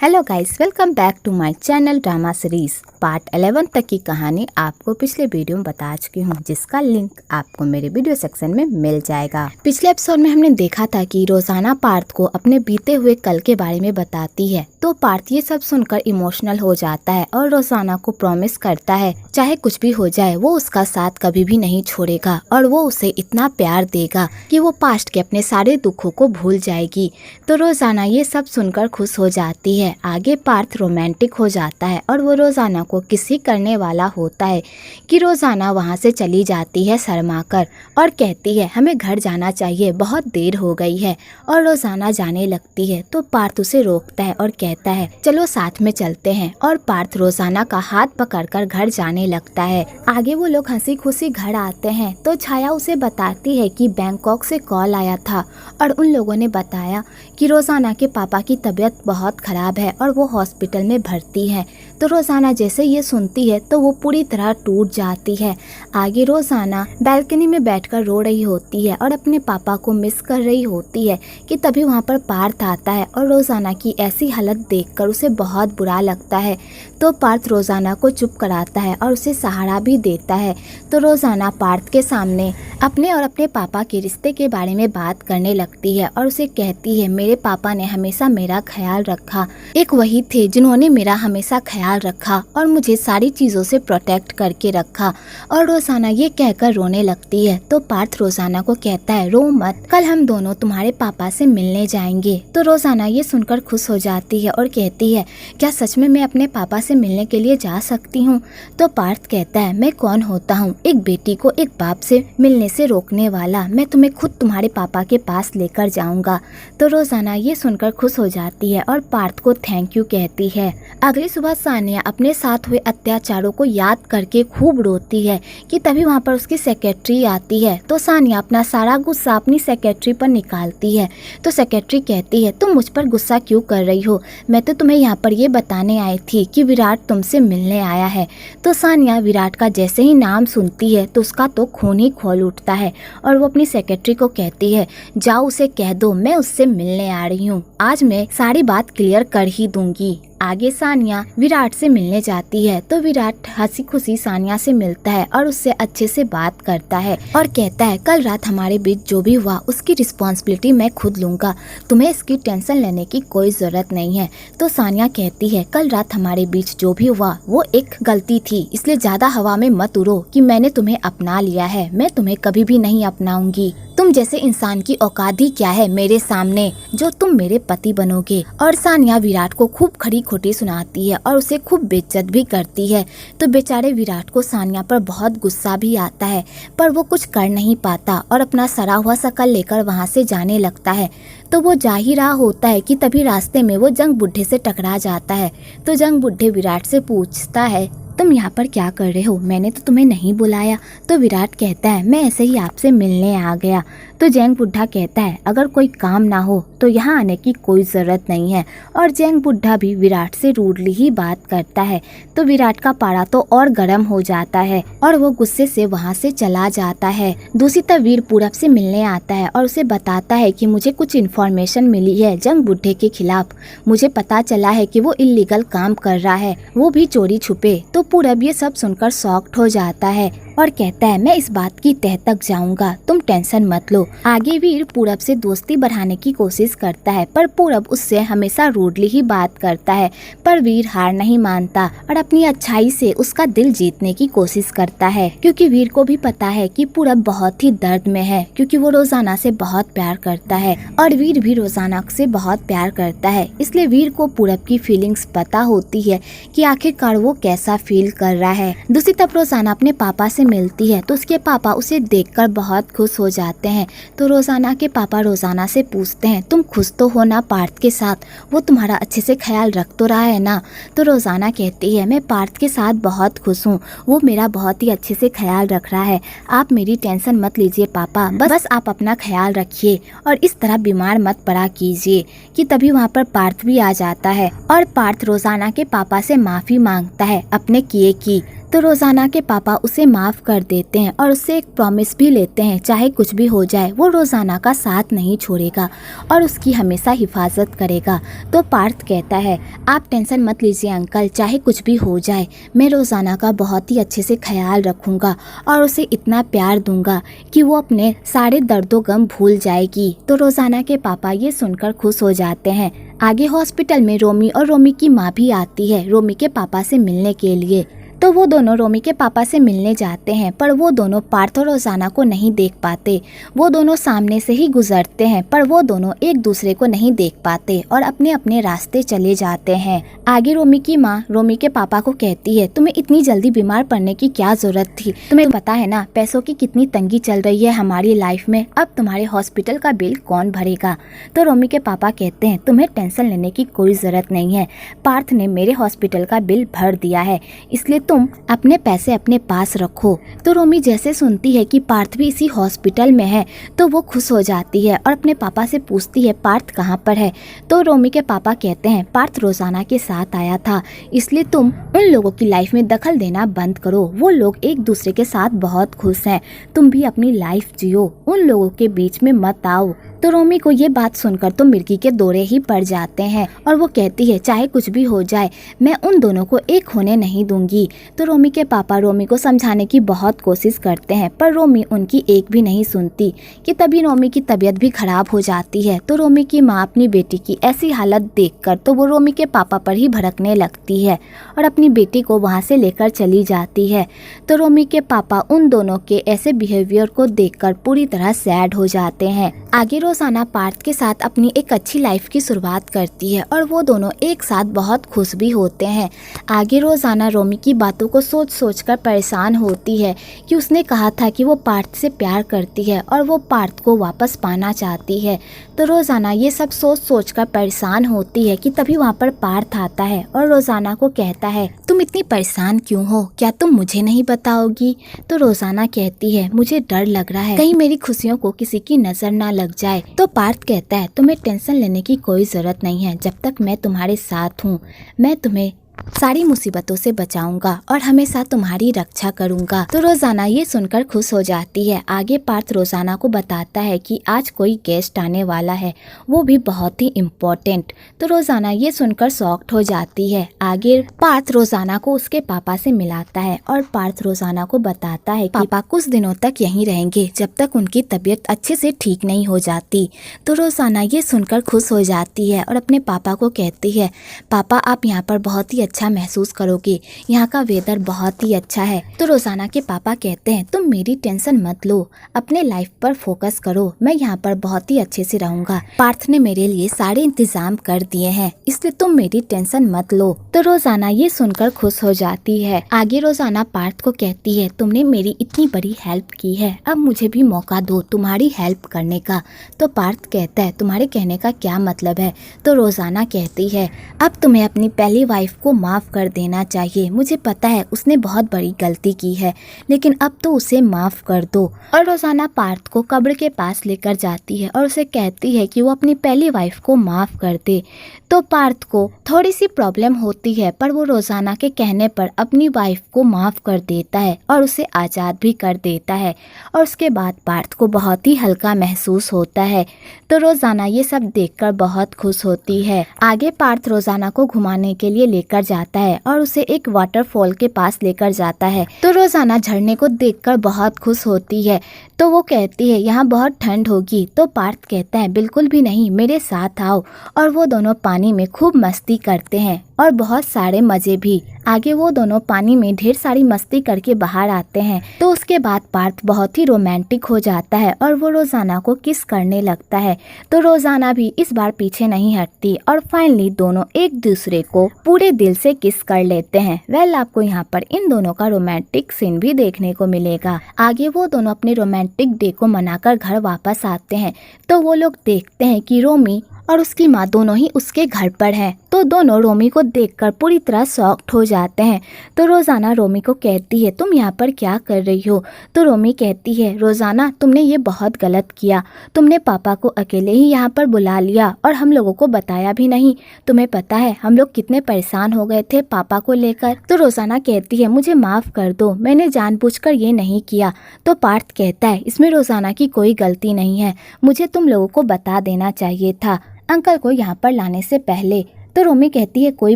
Hello guys, welcome back to my channel drama series. Part 11 तक की कहानी आपको पिछले वीडियो में बता चुकी हूँ, जिसका लिंक आपको मेरे वीडियो सेक्शन में मिल जाएगा। पिछले एपिसोड में हमने देखा था कि रोजाना पार्थ को अपने बीते हुए कल के बारे में बताती है, तो पार्थ ये सब सुनकर इमोशनल हो जाता है और रोजाना को प्रॉमिस करता है चाहे कुछ भी हो जाए वो उसका साथ कभी भी नहीं छोड़ेगा और वो उसे इतना प्यार देगा कि वो पास्ट के अपने सारे दुखों को भूल जाएगी। तो रोजाना ये सब सुनकर खुश हो जाती है। आगे पार्थ रोमांटिक हो जाता है और वो रोजाना को किसी करने वाला होता है कि रोजाना वहाँ से चली जाती है शर्माकर और कहती है हमें घर जाना चाहिए, बहुत देर हो गई है। और रोजाना जाने लगती है तो पार्थ उसे रोकता है और कहता है चलो साथ में चलते हैं। और पार्थ रोजाना का हाथ पकड़कर घर जाने लगता है। आगे वो लोग हंसी खुशी घर आते हैं तो छाया उसे बताती है कि बैंकॉक से कॉल आया था और उन लोगों ने बताया कि रोजाना के पापा की तबीयत बहुत खराब है और वो हॉस्पिटल में भर्ती है। तो रोजाना जैसे ये सुनती है तो वो पूरी तरह टूट जाती है। आगे रोजाना बैल्कनी में बैठकर रो रही होती है और अपने पापा को मिस कर रही होती है कि तभी वहाँ पर पार्थ आता है और रोजाना की ऐसी हालत देखकर उसे बहुत बुरा लगता है। तो पार्थ रोजाना को चुप कराता है और उसे सहारा भी देता है। तो रोजाना पार्थ के सामने अपने और अपने पापा के रिश्ते के बारे में बात करने लगती है और उसे कहती है मेरे पापा ने हमेशा मेरा ख्याल रखा, एक वही थे जिन्होंने मेरा हमेशा ख्याल रखा और मुझे सारी चीज़ों से प्रोटेक्ट करके रखा। और रोजाना ये कहकर रोने लगती है। तो पार्थ रोजाना को कहता है रो मत, कल हम दोनों तुम्हारे पापा से मिलने जाएंगे। तो रोजाना ये सुनकर खुश हो जाती है और कहती है क्या सच में मैं अपने पापा से मिलने के लिए जा सकती हूँ? तो पार्थ कहता है मैं कौन होता हूँ एक बेटी को एक बाप से मिलने से रोकने वाला, मैं तुम्हें खुद तुम्हारे पापा के पास लेकर जाऊंगा। तो रोजाना ये सुनकर खुश हो जाती है और पार्थ को थैंक यू कहती है। अगली सुबह सानिया अपने साथ हुए अत्याचारों को याद करके खूब रोती है कि तभी वहाँ पर उसकी सेक्रेटरी आती है। तो सानिया अपना सारा गुस्सा अपनी सेक्रेटरी पर निकालती है। तो सेक्रेटरी कहती है तुम मुझ पर गुस्सा क्यों कर रही हो, मैं तो तुम्हें यहाँ पर ये बताने आई थी कि विराट तुमसे मिलने आया है। तो सानिया विराट का जैसे ही नाम सुनती है तो उसका तो खून ही खौल उठता है और वो अपनी सेक्रेटरी को कहती है जाओ उसे कह दो मैं उससे मिलने आ रही हूँ, आज मैं सारी बात क्लियर कर ही दूंगी। आगे सानिया विराट से मिलने जाती है तो विराट हंसी खुशी सानिया से मिलता है और उससे अच्छे से बात करता है और कहता है कल रात हमारे बीच जो भी हुआ उसकी रिस्पॉन्सिबिलिटी मैं खुद लूंगा, तुम्हें इसकी टेंशन लेने की कोई जरूरत नहीं है। तो सानिया कहती है कल रात हमारे बीच जो भी हुआ वो एक गलती थी, इसलिए ज्यादा हवा में मत उड़ो कि मैंने तुम्हें अपना लिया है, मैं तुम्हें कभी भी नहीं अपनाऊंगी। तुम जैसे इंसान की औकात ही क्या है मेरे सामने जो तुम मेरे पति बनोगे। और सानिया विराट को खूब खरी खोटी सुनाती है और उसे खूब बेइज्जत भी करती है। तो बेचारे विराट को सानिया पर बहुत गुस्सा भी आता है पर वो कुछ कर नहीं पाता और अपना सड़ा हुआ शकल लेकर वहाँ से जाने लगता है। तो वो जा ही रहा होता है कि तभी रास्ते में वो जंग बुड्ढे से टकरा जाता है। तो जंग बुड्ढे विराट से पूछता है तुम यहाँ पर क्या कर रहे हो, मैंने तो तुम्हें नहीं बुलाया। तो विराट कहता है मैं ऐसे ही आपसे मिलने आ गया। तो जैंग बुड्ढा कहता है अगर कोई काम ना हो तो यहाँ आने की कोई ज़रूरत नहीं है। और जैंग बुड्ढा भी विराट से रूडली ही बात करता है। तो विराट का पारा तो और गर्म हो जाता है और वो गुस्से से वहाँ से चला जाता है। दूसरी तरफ वीर पूरब से मिलने आता है और उसे बताता है कि मुझे कुछ इन्फॉर्मेशन मिली है जंग बुड्ढे के खिलाफ, मुझे पता चला है कि वो इलीगल काम कर रहा है, वो भी चोरी छुपे। तो पूरब ये सब सुनकर शॉक्ड हो जाता है और कहता है मैं इस बात की तह तक जाऊंगा, तुम टेंशन मत लो। आगे वीर पूरब से दोस्ती बढ़ाने की कोशिश करता है पर पूरब उससे हमेशा रूडली ही बात करता है। पर वीर हार नहीं मानता और अपनी अच्छाई से उसका दिल जीतने की कोशिश करता है, क्योंकि वीर को भी पता है कि पूरब बहुत ही दर्द में है, क्योंकि वो रोजाना से बहुत प्यार करता है और वीर भी रोजाना से बहुत प्यार करता है। इसलिए वीर को पूरब की फीलिंग्स पता होती है कि आखिरकार वो कैसा फील कर रहा है। दूसरी तरफ रोजाना अपने पापा से मिलती है तो उसके पापा उसे देखकर बहुत खुश हो जाते हैं। तो रोजाना के पापा रोजाना से पूछते हैं तुम खुश तो हो ना पार्थ के साथ, वो तुम्हारा अच्छे से ख्याल रख तो रहा है ना? तो रोजाना कहती है मैं पार्थ के साथ बहुत खुश हूँ, वो मेरा बहुत ही अच्छे से ख्याल रख रहा है, आप मेरी टेंशन मत लीजिए पापा, बस आप अपना ख्याल रखिए और इस तरह बीमार मत पड़ा कीजिए। कि तभी वहाँ पर पार्थ भी आ जाता है और पार्थ रोजाना के पापा से माफी मांगता है अपने किए की। तो रोजाना के पापा उसे माफ कर देते हैं और उससे एक प्रॉमिस भी लेते हैं, चाहे कुछ भी हो जाए वो रोजाना का साथ नहीं छोड़ेगा और उसकी हमेशा हिफाजत करेगा। तो पार्थ कहता है, आप टेंशन मत लीजिए अंकल, चाहे कुछ भी हो जाए मैं रोजाना का बहुत ही अच्छे से ख्याल रखूंगा और उसे इतना प्यार दूंगा कि वो अपने सारे दर्दों गम भूल जाएगी। तो रोजाना के पापा ये सुनकर खुश हो जाते हैं। आगे हॉस्पिटल में रोमी और रोमी की माँ भी आती है रोमी के पापा से मिलने के लिए। तो वो दोनों रोमी के पापा से मिलने जाते हैं, पर वो दोनों पार्थ और रोजाना को नहीं देख पाते। वो दोनों सामने से ही गुजरते हैं, पर वो दोनों एक दूसरे को नहीं देख पाते और अपने अपने रास्ते चले जाते हैं। आगे रोमी की माँ रोमी के पापा को कहती है, तुम्हें इतनी जल्दी बीमार पड़ने की क्या जरूरत थी? तुम्हें पता है ना पैसों की कितनी तंगी चल रही है हमारी लाइफ में, अब तुम्हारे हॉस्पिटल का बिल कौन भरेगा? तो रोमी के पापा कहते हैं, तुम्हें टेंशन लेने की कोई जरूरत नहीं है, पार्थ ने मेरे हॉस्पिटल का बिल भर दिया है, इसलिए तुम अपने पैसे अपने पास रखो। तो रोमी जैसे सुनती है कि पार्थ भी इसी हॉस्पिटल में है तो वो खुश हो जाती है और अपने पापा से पूछती है, पार्थ कहाँ पर है? तो रोमी के पापा कहते हैं, पार्थ रोजाना के साथ आया था, इसलिए तुम उन लोगों की लाइफ में दखल देना बंद करो। वो लोग एक दूसरे के साथ बहुत खुश हैं, तुम भी अपनी लाइफ जियो, उन लोगों के बीच में मत आओ। तो रोमी को ये बात सुनकर तो मिर्गी के दौरे ही पड़ जाते हैं और वो कहती है, चाहे कुछ भी हो जाए मैं उन दोनों को एक होने नहीं दूंगी। तो रोमी के पापा रोमी को समझाने की बहुत कोशिश करते हैं, पर रोमी उनकी एक भी नहीं सुनती कि तभी रोमी की तबीयत भी खराब हो जाती है। तो रोमी की माँ अपनी बेटी की ऐसी हालत देखकर तो वो रोमी के पापा पर ही भड़कने लगती है और अपनी बेटी को वहाँ से लेकर चली जाती है। तो रोमी के पापा उन दोनों के ऐसे बिहेवियर को देखकर पूरी तरह सैड हो जाते हैं। आगे रोजाना पार्थ के साथ अपनी एक अच्छी लाइफ की शुरुआत करती है और वो दोनों एक साथ बहुत खुश भी होते हैं। आगे रोजाना रोमी की बातों को सोच सोच कर परेशान होती है कि उसने कहा था कि वो पार्थ से प्यार करती है और वो पार्थ को वापस पाना चाहती है। तो रोजाना ये सब सोच सोच कर परेशान होती है कि तभी वहाँ पर पार्थ आता है और रोजाना को कहता है, तुम इतनी परेशान क्यों हो, क्या तुम मुझे नहीं बताओगी? तो रोजाना कहती है, मुझे डर लग रहा है कहीं मेरी खुशियों को किसी की नजर ना लग जाए। तो पार्थ कहता है, तुम्हें टेंशन लेने की कोई जरूरत नहीं है, जब तक मैं तुम्हारे साथ हूँ मैं तुम्हें सारी मुसीबतों से बचाऊंगा और हमेशा तुम्हारी रक्षा करूंगा। तो रोजाना ये सुनकर खुश हो जाती है। आगे पार्थ रोजाना को बताता है कि आज कोई गेस्ट आने वाला है, वो भी बहुत ही इम्पोर्टेंट। तो रोजाना ये सुनकर शॉक्ड हो जाती है। आगे पार्थ रोजाना को उसके पापा से मिलाता है और पार्थ रोजाना को बताता है कि पापा कुछ दिनों तक यहीं रहेंगे जब तक उनकी तबीयत अच्छे से ठीक नहीं हो जाती। तो रोजाना ये सुनकर खुश हो जाती है और अपने पापा को कहती है, पापा आप यहाँ पर बहुत ही अच्छा महसूस करोगे, यहाँ का वेदर बहुत ही अच्छा है। तो रोजाना के पापा कहते हैं, तुम मेरी टेंशन मत लो, अपने लाइफ पर फोकस करो, मैं यहाँ पर बहुत ही अच्छे से रहूंगा, पार्थ ने मेरे लिए सारे इंतजाम कर दिए हैं, इसलिए तुम मेरी टेंशन मत लो। तो रोजाना ये सुनकर खुश हो जाती है। आगे रोजाना पार्थ को कहती है, तुमने मेरी इतनी बड़ी हेल्प की है, अब मुझे भी मौका दो तुम्हारी हेल्प करने का। तो पार्थ कहता है, तुम्हारे कहने का क्या मतलब है? तो रोजाना कहती है, अब तुम्हें अपनी पहली वाइफ को माफ कर देना चाहिए, मुझे पता है उसने बहुत बड़ी गलती की है, लेकिन अब तो उसे माफ कर दो। और रोजाना पार्थ को कब्र के पास लेकर जाती है और उसे कहती है कि वो अपनी पहली वाइफ को माफ कर दे। तो पार्थ को थोड़ी सी प्रॉब्लम होती है, पर वो रोजाना के कहने पर अपनी वाइफ को माफ कर देता है और उसे आज़ाद भी कर देता है और उसके बाद पार्थ को बहुत ही हल्का महसूस होता है। तो रोजाना ये सब देखकर बहुत खुश होती है। आगे पार्थ रोजाना को घुमाने के लिए लेकर जाता है और उसे एक वाटरफॉल के पास लेकर जाता है। तो रोजाना झरने को देखकर बहुत खुश होती है। तो वो कहती है, यहाँ बहुत ठंड होगी। तो पार्थ कहता है, बिल्कुल भी नहीं, मेरे साथ आओ। और वो दोनों पानी में खूब मस्ती करते हैं और बहुत सारे मजे भी। आगे वो दोनों पानी में ढेर सारी मस्ती करके बाहर आते हैं। तो उसके बाद पार्थ बहुत ही रोमांटिक हो जाता है और वो रोजाना को किस करने लगता है। तो रोजाना भी इस बार पीछे नहीं हटती और फाइनली दोनों एक दूसरे को पूरे दिल से किस कर लेते हैं। वेल, आपको यहाँ पर इन दोनों का रोमांटिक सीन भी देखने को मिलेगा। आगे वो दोनों अपने रोमांटिक डे को मनाकर घर वापस आते हैं। तो वो लोग देखते हैं कि रोमी और उसकी माँ दोनों ही उसके घर पर हैं। तो दोनों रोमी को देखकर पूरी तरह शॉक्ड हो जाते हैं। तो रोज़ाना रोमी को कहती है तुम यहाँ पर क्या कर रही हो। तो रोमी कहती है रोज़ाना तुमने ये बहुत गलत किया, तुमने पापा को अकेले ही यहाँ पर बुला लिया और हम लोगों को बताया भी नहीं। तुम्हें पता है हम लोग कितने परेशान हो गए थे पापा को लेकर। तो रोज़ाना कहती है मुझे माफ़ कर दो, मैंने जानबूझकर ये नहीं किया। तो पार्थ कहता है इसमें रोज़ाना की कोई गलती नहीं है, मुझे तुम लोगों को बता देना चाहिए था अंकल को यहाँ पर लाने से पहले। तो रोमी कहती है कोई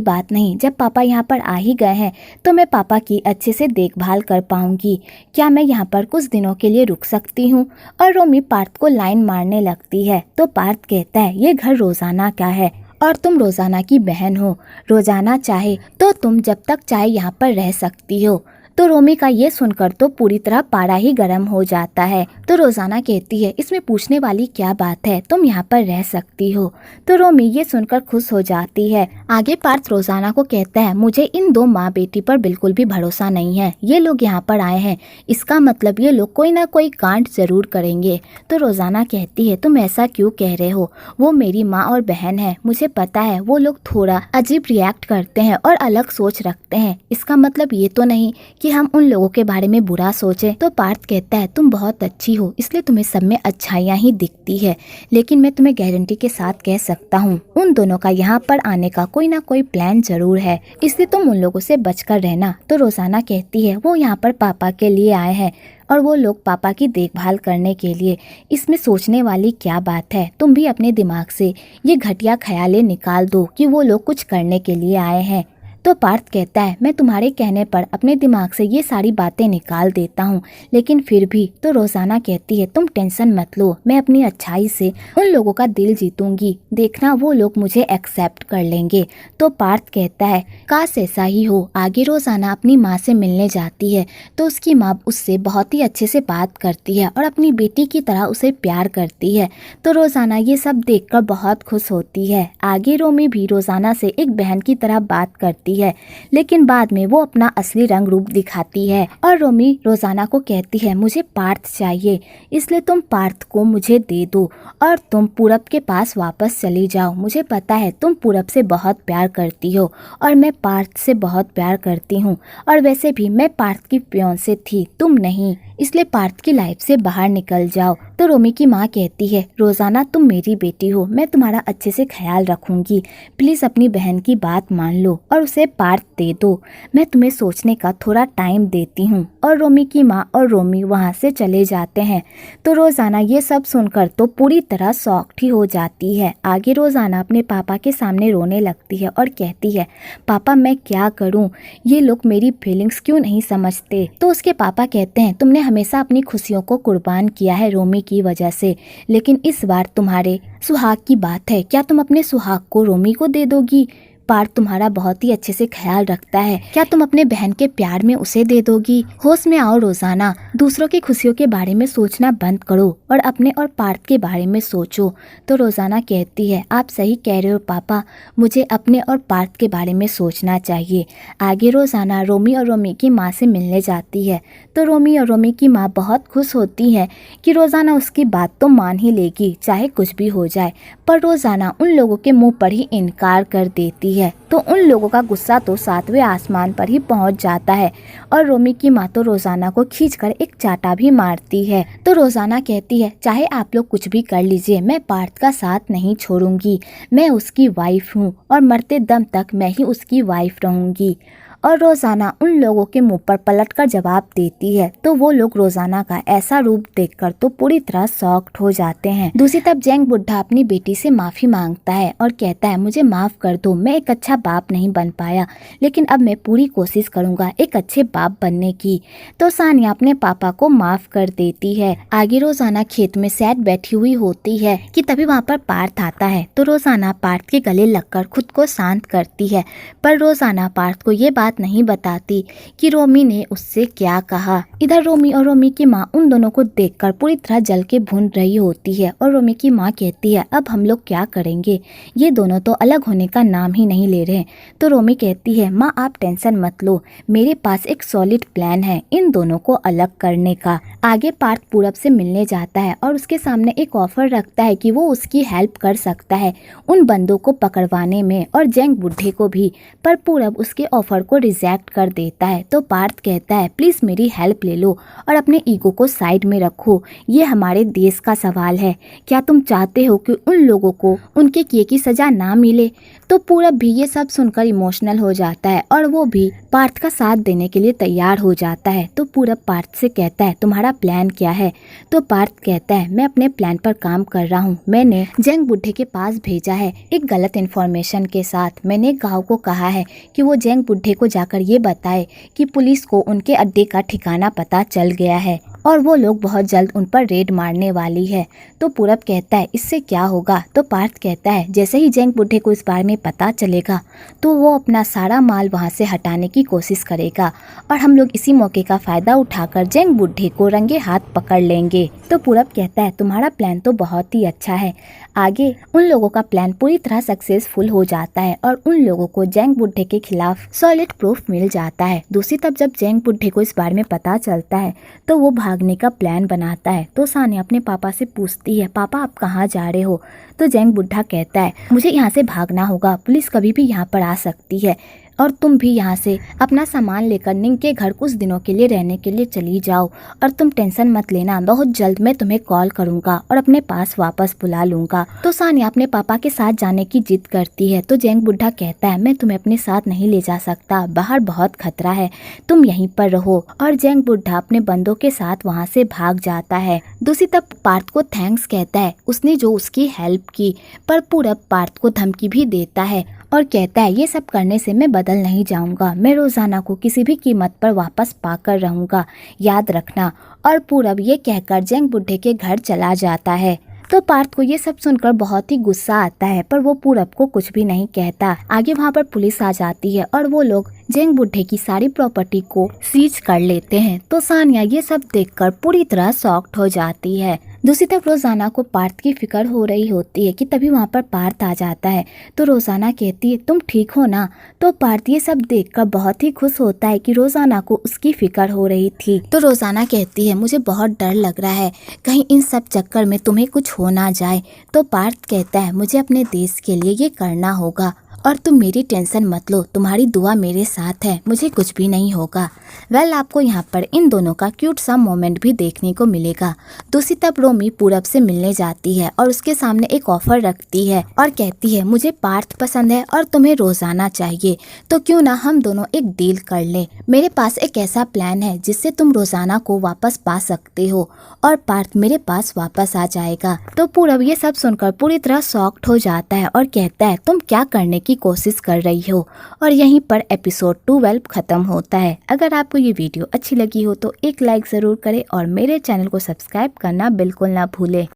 बात नहीं, जब पापा यहाँ पर आ ही गए हैं तो मैं पापा की अच्छे से देखभाल कर पाऊंगी। क्या मैं यहाँ पर कुछ दिनों के लिए रुक सकती हूँ। और रोमी पार्थ को लाइन मारने लगती है। तो पार्थ कहता है ये घर रोज़ाना का है और तुम रोज़ाना की बहन हो, रोज़ाना चाहे तो तुम जब तक चाहे यहाँ पर रह सकती हो। तो रोमी का ये सुनकर तो पूरी तरह पारा ही गर्म हो जाता है। तो रोज़ाना कहती है इसमें पूछने वाली क्या बात है, तुम यहाँ पर रह सकती हो। तो रोमी ये सुनकर खुश हो जाती है। आगे पार्थ रोज़ाना को कहता है मुझे इन दो माँ बेटी पर बिल्कुल भी भरोसा नहीं है, ये लोग यहाँ पर आए हैं, इसका मतलब ये लोग कोई ना कोई कांड जरूर करेंगे। तो रोज़ाना कहती है तुम ऐसा क्यों कह रहे हो, वो मेरी माँ और बहन है, मुझे पता है वो लोग थोड़ा अजीब रिएक्ट करते हैं और अलग सोच रखते हैं, इसका मतलब ये तो नहीं कि हम उन लोगों के बारे में बुरा सोचें। तो पार्थ कहता है तुम बहुत अच्छी हो इसलिए तुम्हें सब में अच्छाइयाँ ही दिखती है, लेकिन मैं तुम्हें गारंटी के साथ कह सकता हूँ उन दोनों का यहाँ पर आने का कोई ना कोई प्लान जरूर है, इसलिए तुम उन लोगों से बचकर रहना। तो रोज़ाना कहती है वो यहाँ पर पापा के लिए आए हैं और वो लोग पापा की देखभाल करने के लिए, इसमें सोचने वाली क्या बात है। तुम भी अपने दिमाग से ये घटिया ख्यालें निकाल दो कि वो लोग कुछ करने के लिए आए हैं। तो पार्थ कहता है मैं तुम्हारे कहने पर अपने दिमाग से ये सारी बातें निकाल देता हूँ, लेकिन फिर भी। तो रोज़ाना कहती है तुम टेंशन मत लो, मैं अपनी अच्छाई से उन लोगों का दिल जीतूंगी, देखना वो लोग मुझे एक्सेप्ट कर लेंगे। तो पार्थ कहता है काश ऐसा ही हो। आगे रोज़ाना अपनी माँ से मिलने जाती है तो उसकी माँ उससे बहुत ही अच्छे से बात करती है और अपनी बेटी की तरह उसे प्यार करती है। तो रोज़ाना ये सब देखकर बहुत खुश होती है। आगे रोमी भी रोज़ाना से एक बहन की तरह बात करती है, लेकिन बाद में वो अपना असली रंग रूप दिखाती है और रोमी रोज़ाना को कहती है मुझे पार्थ चाहिए, इसलिए तुम पार्थ को मुझे दे दो और तुम पूरब के पास वापस चली जाओ। मुझे पता है तुम पूरब से बहुत प्यार करती हो और मैं पार्थ से बहुत प्यार करती हूँ, और वैसे भी मैं पार्थ की फियांसे थी, तुम नहीं, इसलिए पार्थ की लाइफ से बाहर निकल जाओ। तो रोमी की माँ कहती है रोज़ाना तुम मेरी बेटी हो, मैं तुम्हारा अच्छे से ख्याल रखूंगी, प्लीज़ अपनी बहन की बात मान लो और उसे पार्थ दे दो, मैं तुम्हें सोचने का थोड़ा टाइम देती हूँ। और रोमी की माँ और रोमी वहाँ से चले जाते हैं। तो रोज़ाना ये सब सुनकर तो पूरी तरह शॉक्ड ही हो जाती है। आगे रोज़ाना अपने पापा के सामने रोने लगती है और कहती है पापा मैं क्या करूँ, ये लोग मेरी फीलिंग्स क्यों नहीं समझते। तो उसके पापा कहते हैं तुमने हमेशा अपनी खुशियों को कुर्बान किया है रोमी की वजह से, लेकिन इस बार तुम्हारे सुहाग की बात है, क्या तुम अपने सुहाग को रोमी को दे दोगी। पार्थ तुम्हारा बहुत ही अच्छे से ख्याल रखता है, क्या तुम अपने बहन के प्यार में उसे दे दोगी। होश में आओ रोज़ाना, दूसरों की खुशियों के बारे में सोचना बंद करो और अपने और पार्थ के बारे में सोचो। तो रोज़ाना कहती है आप सही कह रहे हो पापा, मुझे अपने और पार्थ के बारे में सोचना चाहिए। आगे रोज़ाना रोमी और रोमी की माँ से मिलने जाती है। तो रोमी और रोमी की माँ बहुत खुश होती है कि रोज़ाना उसकी बात तो मान ही लेगी चाहे कुछ भी हो जाए, पर रोज़ाना उन लोगों के मुंह पर ही इनकार कर देती है। तो उन लोगों का गुस्सा तो सातवें आसमान पर ही पहुंच जाता है और रोमी की माँ तो रोज़ाना को खींचकर एक चाटा भी मारती है। तो रोज़ाना कहती है चाहे आप लोग कुछ भी कर लीजिए, मैं पार्थ का साथ नहीं छोड़ूंगी, मैं उसकी वाइफ हूँ और मरते दम तक मैं ही उसकी वाइफ रहूंगी। और रोज़ाना उन लोगों के मुंह पर पलटकर जवाब देती है। तो वो लोग रोज़ाना का ऐसा रूप देखकर तो पूरी तरह शॉक्ड हो जाते हैं। दूसरी तरफ जैंग बुढ़ा अपनी बेटी से माफ़ी मांगता है और कहता है मुझे माफ़ कर दो, मैं एक अच्छा बाप नहीं बन पाया, लेकिन अब मैं पूरी कोशिश करूंगा एक अच्छे बाप बनने की। तो सानिया अपने पापा को माफ़ कर देती है। आगे रोज़ाना खेत में सैड बैठी हुई होती है कि तभी वहाँ पर पार्थ आता है। तो रोज़ाना पार्थ के गले लगकर खुद को शांत करती है, पर रोज़ाना पार्थ को ये बात बात नहीं बताती कि रोमी ने उससे क्या कहा। इधर रोमी और रोमी की माँ उन दोनों को देखकर पूरी तरह जल के भून रही होती है और रोमी की माँ कहती है अब हम लोग क्या करेंगे, ये दोनों तो अलग होने का नाम ही नहीं ले रहे। तो रोमी कहती है माँ आप टेंशन मत लो, मेरे पास एक सॉलिड प्लान है इन दोनों को अलग करने का। आगे पार्थ पूरब से मिलने जाता है और उसके सामने एक ऑफर रखता है कि वो उसकी हेल्प कर सकता है उन बंदों को पकड़वाने में और जैंग बुड्ढे को भी, पर पूरब उसके ऑफर को रिजेक्ट कर देता है। तो पार्थ कहता है प्लीज मेरी हेल्प ले लो और अपने ईगो को साइड में रखो, ये हमारे देश का सवाल है, क्या तुम चाहते हो कि उन लोगों को उनके किए की सजा ना मिले। तो पूरब भी ये सब सुनकर इमोशनल हो जाता है और वो भी पार्थ का साथ देने के लिए तैयार हो जाता है। तो पूरब पार्थ से कहता है तुम्हारा प्लान क्या है। तो पार्थ कहता है मैं अपने प्लान पर काम कर रहा हूँ, मैंने जैंग बुड्ढे के पास भेजा है एक गलत इन्फॉर्मेशन के साथ। मैंने गाँव को कहा है कि वो जैंग बुड्ढे को जाकर ये बताए कि पुलिस को उनके अड्डे का ठिकाना पता चल गया है और वो लोग बहुत जल्द उन पर रेड मारने वाली है। तो पूरब कहता है इससे क्या होगा। तो पार्थ कहता है जैसे ही जैंग बुड्ढे को इस बारे में पता चलेगा तो वो अपना सारा माल वहाँ से हटाने की कोशिश करेगा और हम लोग इसी मौके का फायदा उठाकर जैंग बुड्ढे को रंगे हाथ पकड़ लेंगे। तो पूरब कहता है तुम्हारा प्लान तो बहुत ही अच्छा है। आगे उन लोगों का प्लान पूरी तरह सक्सेसफुल हो जाता है और उन लोगों को जैंग बुड्ढे के खिलाफ सॉलिड प्रूफ मिल जाता है। दूसरी तरफ जब जैंग बुड्ढे को इस बारे में पता चलता है तो वो भागने का प्लान बनाता है। तो सानिया अपने पापा से पूछती है पापा आप कहाँ जा रहे हो। तो जैंग बुड्ढा कहता है मुझे यहाँ से भागना होगा, पुलिस कभी भी यहाँ पर आ सकती है और तुम भी यहाँ से अपना सामान लेकर निंग के घर कुछ दिनों के लिए रहने के लिए चली जाओ और तुम टेंशन मत लेना, बहुत जल्द मैं तुम्हें कॉल करूँगा और अपने पास वापस बुला लूँगा। तो सानिया अपने पापा के साथ जाने की जिद करती है। तो जैंग बुड्ढा कहता है मैं तुम्हें अपने साथ नहीं ले जा सकता, बाहर बहुत खतरा है, तुम यहीं पर रहो। और जैंग बुड्ढा अपने बंदों के साथ वहाँ से भाग जाता है। दूसरी तरफ पार्थ को थैंक्स कहता है उसने जो उसकी हेल्प की, पर पूरब पार्थ को धमकी भी देता है और कहता है ये सब करने से मैं बदल नहीं जाऊंगा, मैं रोजाना को किसी भी कीमत पर वापस पाकर रहूंगा, याद रखना। और पूरब ये कहकर जैंग बुड्ढे के घर चला जाता है। तो पार्थ को ये सब सुनकर बहुत ही गुस्सा आता है पर वो पूरब को कुछ भी नहीं कहता। आगे वहाँ पर पुलिस आ जाती है और वो लोग जैंग बुड्ढे की सारी प्रॉपर्टी को सीज कर लेते हैं। तो सानिया ये सब देखकर पूरी तरह शॉक्ड हो जाती है। दूसरी तरफ रोजाना को पार्थ की फिक्र हो रही होती है कि तभी वहाँ पर पार्थ आ जाता है। तो रोजाना कहती है तुम ठीक हो ना। तो पार्थ ये सब देखकर बहुत ही खुश होता है कि रोजाना को उसकी फिक्र हो रही थी। तो रोजाना कहती है मुझे बहुत डर लग रहा है कहीं इन सब चक्कर में तुम्हें कुछ हो ना जाए। तो पार्थ कहता है मुझे अपने देश के लिए ये करना होगा और तुम मेरी टेंशन मत लो, तुम्हारी दुआ मेरे साथ है, मुझे कुछ भी नहीं होगा। वेल आपको यहाँ पर इन दोनों का क्यूट सा मोमेंट भी देखने को मिलेगा। दूसरी तरफ रोमी पूरब से मिलने जाती है और उसके सामने एक ऑफर रखती है और कहती है मुझे पार्थ पसंद है और तुम्हें रोजाना चाहिए, तो क्यों ना हम दोनों एक डील कर ले। मेरे पास एक ऐसा प्लान है जिससे तुम रोजाना को वापस पा सकते हो और पार्थ मेरे पास वापस आ जाएगा। तो पूरब ये सब सुनकर पूरी तरह शॉक्ड हो जाता है और कहता है तुम क्या करने की कोशिश कर रही हो। और यहीं पर एपिसोड 12 खत्म होता है। अगर आपको ये वीडियो अच्छी लगी हो तो एक लाइक जरूर करें और मेरे चैनल को सब्सक्राइब करना बिल्कुल ना भूलें।